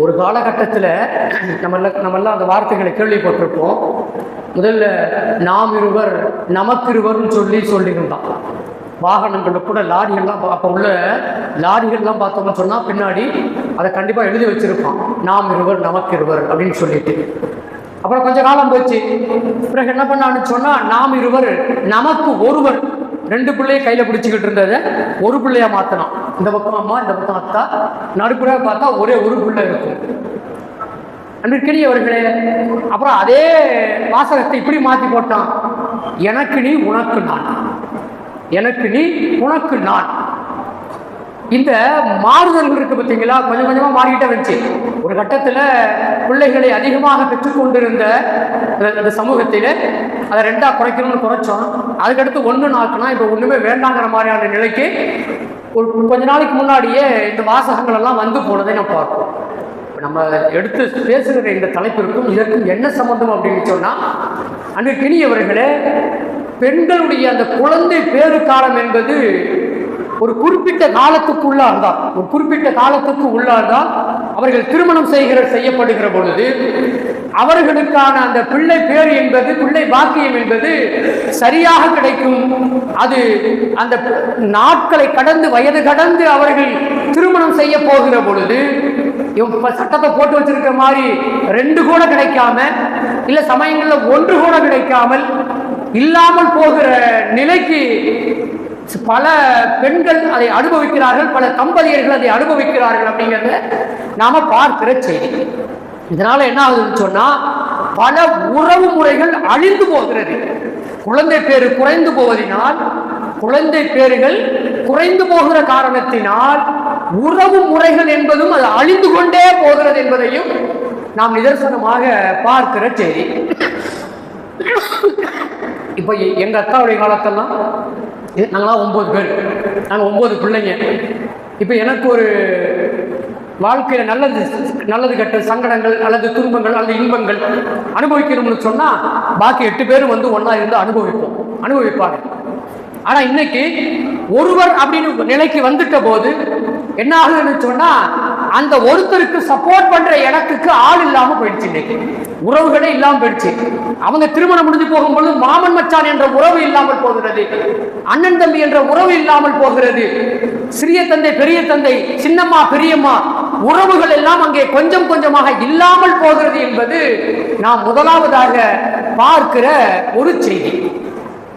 ஒரு காலகட்டத்தில் நம்மெல்லாம் அந்த வார்த்தைகளை கேள்விப்பட்டிருப்போம். முதல்ல நாம் இருவர் நமக்கிருவர்னு சொல்லியிருந்தான். வாகனங்கள் கூட லாரிகள்லாம் அப்போ உள்ள லாரிகள்லாம் பார்த்தோம்னு சொன்னால் பின்னாடி அதை கண்டிப்பாக எழுதி வச்சிருப்பான், நாம் இருவர் நமக்கிருவர் அப்படின்னு சொல்லிட்டு. அப்புறம் கொஞ்ச காலம் போச்சு. பிறகு என்ன பண்ணான்னு சொன்னால் நாம் இருவர் நமக்கு ஒருவர். 2 பிள்ளையை கையில் பிடிச்சிக்கிட்டு இருந்ததை ஒரு பிள்ளையா மாற்றினான். இந்த பக்கம் அம்மா, இந்த பக்கம் அத்தா, நடுப்புற பார்த்தா ஒரே ஒரு பிள்ளை இருக்கும். அன்றைக்கினியவர்களே, அப்புறம் அதே வாசகத்தை இப்படி மாற்றி போட்டான், எனக்கு நீ உனக்கு நான், எனக்கு நீ உனக்கு நான். இந்த மாறுதல்கள் இருக்கு பார்த்தீங்களா, கொஞ்சம் கொஞ்சமாக மாறிக்கிட்டே வந்துச்சு. ஒரு கட்டத்தில் பிள்ளைகளை அதிகமாக பெற்றுக்கொண்டிருந்த இந்த சமூகத்தில் அதை 2ஆ குறைக்கணும்னு குறைச்சோம். அதுக்கடுத்து 1 நாக்குனா இப்போ ஒன்றுமே வேண்டாங்கிற மாதிரியான நிலைக்கு ஒரு கொஞ்ச நாளைக்கு முன்னாடியே இந்த வாசகங்கள் எல்லாம் வந்து போனதை நம்ம பார்ப்போம். நம்ம எடுத்து பேசுகிற இந்த தலைப்பிற்கும் இதற்கும் என்ன சம்பந்தம் அப்படின்னு சொன்னால், அன்றைக்கினியவர்களே, பெண்களுடைய அந்த குழந்தை பேறு காலம் என்பது ஒரு குறிப்பிட்ட காலத்துக்கு உள்ளார்தான், ஒரு குறிப்பிட்ட காலத்துக்கு உள்ளார்தான் அவர்கள் திருமணம் செய்யப்படுகிற பொழுது அவர்களுக்கான அந்த பிள்ளை பேர் என்பது, பிள்ளை பாக்கியம் என்பது சரியாக கிடைக்கும். அது அந்த நாட்களை கடந்து, வயது கடந்து அவர்கள் திருமணம் செய்ய போகிற பொழுது சட்டத்தை போட்டு வச்சிருக்கிற மாதிரி 2 கூட கிடைக்காம, இல்ல சமயங்களில் 1 கூட கிடைக்காமல் இல்லாமல் போகிற நிலைக்கு பல பெண்கள் அதை அனுபவிக்கிறார்கள், பல தம்பதியர்கள் அதை அனுபவிக்கிறார்கள் அப்படிங்கிறத நாம பார்க்கிற செய்தி. இதனால என்ன ஆகுதுன்னு சொன்னா, பல உறவு முறைகள் அழிந்து போகிறது. குழந்தை பேரு குறைந்து போவதனால், குழந்தை பேறுகள் குறைந்து போகிற காரணத்தினால் உறவு முறைகள் என்பதும் அது அழிந்து கொண்டே போகிறது என்பதையும் நாம் நிதர்சனமாக பார்க்கிற செய்தி. இப்ப எங்க அக்காவுடைய காலத்தெல்லாம் நாங்களாம் 9 பேர், நாங்கள் 9 பிள்ளைங்க. இப்போ எனக்கு ஒரு வாழ்க்கையில் நல்லது கெட்ட சங்கடங்கள் அல்லது துன்பங்கள் அல்லது இன்பங்கள் அனுபவிக்கணும்னு சொன்னால் பாக்கி 8 பேரும் வந்து ஒன்றா இருந்து அனுபவிப்பாங்க. ஆனால் இன்னைக்கு ஒருவர் அப்படின்னு நிலைக்கு வந்துட்ட போது என்ன ஆகுதுன்னு சொன்னால், அந்த ஒருத்தருக்கு சப்போர்ட் பண்ற இடத்துக்கு ஆள் இல்லாமல் போயிடுச்சு. இன்னைக்கு உறவுகளே இல்லாமல் போயிடுச்சு. அவங்க திருமணம் முடிஞ்சு போகும்போது மாமன் மச்சான் என்ற உறவு இல்லாமல் போகிறது, அண்ணன் தம்பி என்ற உறவு இல்லாமல் போகிறது, சிறிய தந்தை பெரிய தந்தை, சின்னம்மா பெரியம்மா உறவுகள் எல்லாம் அங்கே கொஞ்சம் கொஞ்சமாக இல்லாமல் போகிறது என்பது நாம் முதலாவதாக பார்க்கிற ஒரு செய்தி.